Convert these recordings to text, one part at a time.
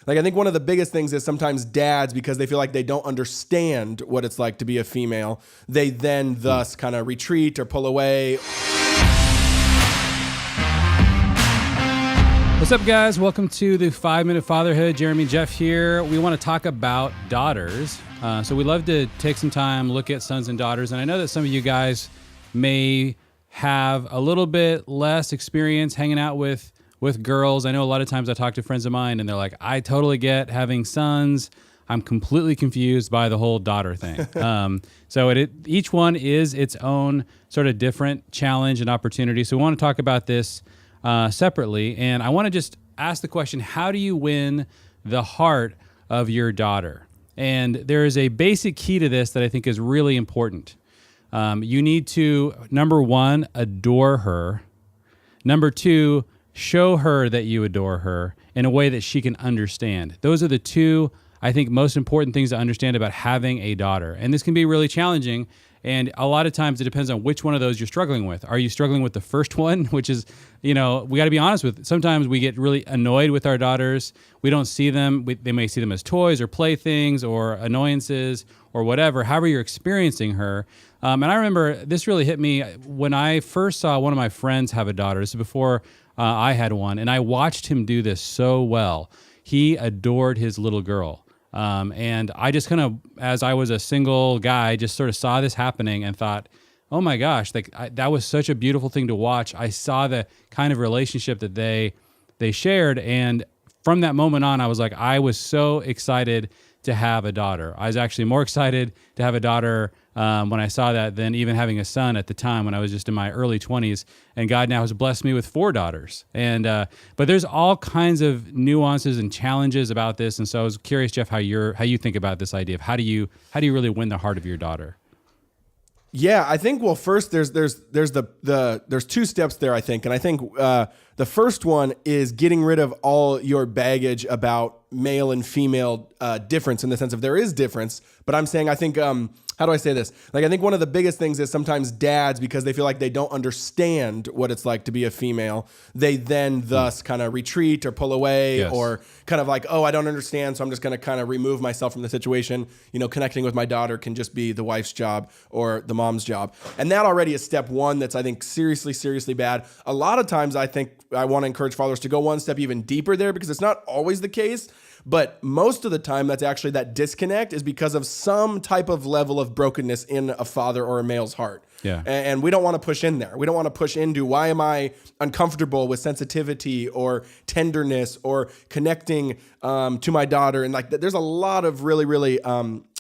Like, I think one of the biggest things is sometimes dads, because they feel like they don't understand what it's like to be a female, they then thus kind of retreat or pull away. What's up, guys? Welcome to the 5-Minute Fatherhood. Jeremy and Jeff here. We want to talk about daughters. So we love to take some time, look at sons and daughters. And I know that some of you guys may have a little bit less experience hanging out with girls. I know a lot of times I talk to friends of mine and they're like, I totally get having sons. I'm completely confused by the whole daughter thing. So each one is its own sort of different challenge and opportunity. So we want to talk about this separately. And I want to just ask the question, how do you win the heart of your daughter? And there is a basic key to this that I think is really important. You need to, number one, adore her. Number two, show her that you adore her in a way that she can understand. Those are the two, I think, most important things to understand about having a daughter. And this can be really challenging. And a lot of times it depends on which one of those you're struggling with. Are you struggling with the first one, which is, we got to be honest with, sometimes we get really annoyed with our daughters. We don't see them. They may see them as toys or playthings or annoyances or whatever, however you're experiencing her. And I remember this really hit me when I first saw one of my friends have a daughter. This is before I had one, and I watched him do this so well. He adored his little girl. And I just kind of, as I was a single guy, just sort of saw this happening and thought, oh my gosh, that was such a beautiful thing to watch. I saw the kind of relationship that they shared. And from that moment on, I was so excited to have a daughter. I was actually more excited to have a daughter when I saw that than even having a son at the time when I was just in my early 20s. And God now has blessed me with 4 daughters. And but there's all kinds of nuances and challenges about this. And so I was curious, Jeff, how you think about this idea of how do you really win the heart of your daughter? Yeah, I think, well, first there's 2 steps there, I think. And I think the first one is getting rid of all your baggage about male and female difference, in the sense of there is difference. But I'm saying, I think, how do I say this? I think one of the biggest things is sometimes dads, because they feel like they don't understand what it's like to be a female, they then thus kind of retreat or pull away. Yes. Or kind of like, oh, I don't understand, so I'm just going to kind of remove myself from the situation. Connecting with my daughter can just be the wife's job or the mom's job. And that already is step one that's, I think, seriously bad. A lot of times I think I want to encourage fathers to go one step even deeper there, because it's not always the case. But most of the time, that's actually that disconnect is because of some type of level of brokenness in a father or a male's heart. Yeah. And we don't want to push in there. We don't want to push into, why am I uncomfortable with sensitivity or tenderness or connecting to my daughter? And there's a lot of really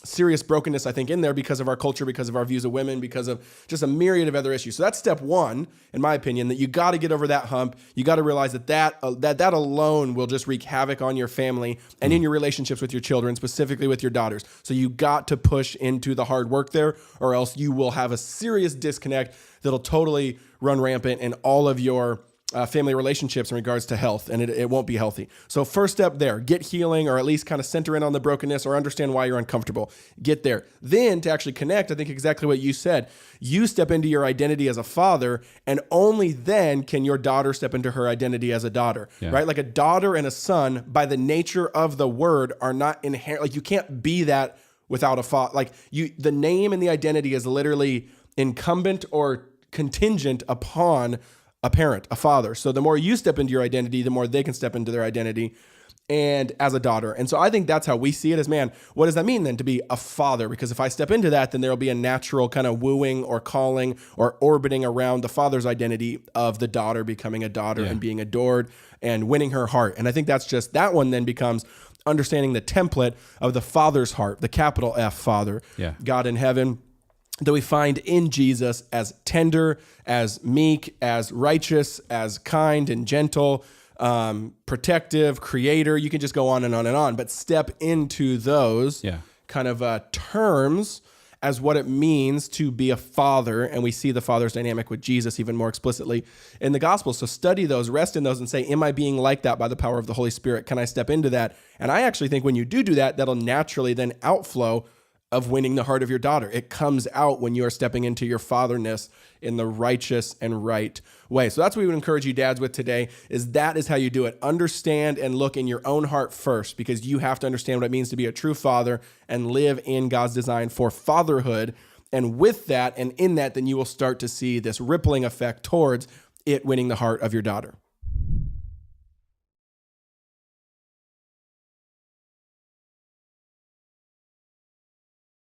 serious brokenness, I think, in there because of our culture, because of our views of women, because of just a myriad of other issues. So that's step one, in my opinion, that you got to get over that hump. You got to realize that alone will just wreak havoc on your family and in your relationships with your children, specifically with your daughters. So you got to push into the hard work there, or else you will have a serious disconnect that'll totally run rampant in all of your family relationships in regards to health, and it won't be healthy. So first step there, get healing, or at least kind of center in on the brokenness or understand why you're uncomfortable. Get there. Then to actually connect, I think exactly what you said. You step into your identity as a father, and only then can your daughter step into her identity as a daughter, right? Like a daughter and a son, by the nature of the word, are not inherent. Like you can't be that without a father. The name and the identity is literally incumbent or contingent upon a parent, a father. So the more you step into your identity, the more they can step into their identity and as a daughter. And so I think that's how we see it as, man, what does that mean then to be a father? Because if I step into that, then there'll be a natural kind of wooing or calling or orbiting around the father's identity of the daughter becoming a daughter and being adored and winning her heart. And I think that's just, that one then becomes understanding the template of the father's heart, the capital F Father, God in heaven, that we find in Jesus as tender, as meek, as righteous, as kind and gentle, protective, creator. You can just go on and on and on, but step into those kind of terms as what it means to be a father. And we see the father's dynamic with Jesus even more explicitly in the gospel. So study those, rest in those, and say, am I being like that by the power of the Holy Spirit? Can I step into that? And I actually think when you do that, that'll naturally then outflow of winning the heart of your daughter. It comes out when you are stepping into your fatherness in the righteous and right way. So that's what we would encourage you dads with today, is that is how you do it. Understand and look in your own heart first, because you have to understand what it means to be a true father and live in God's design for fatherhood. And with that and in that, then you will start to see this rippling effect towards it winning the heart of your daughter.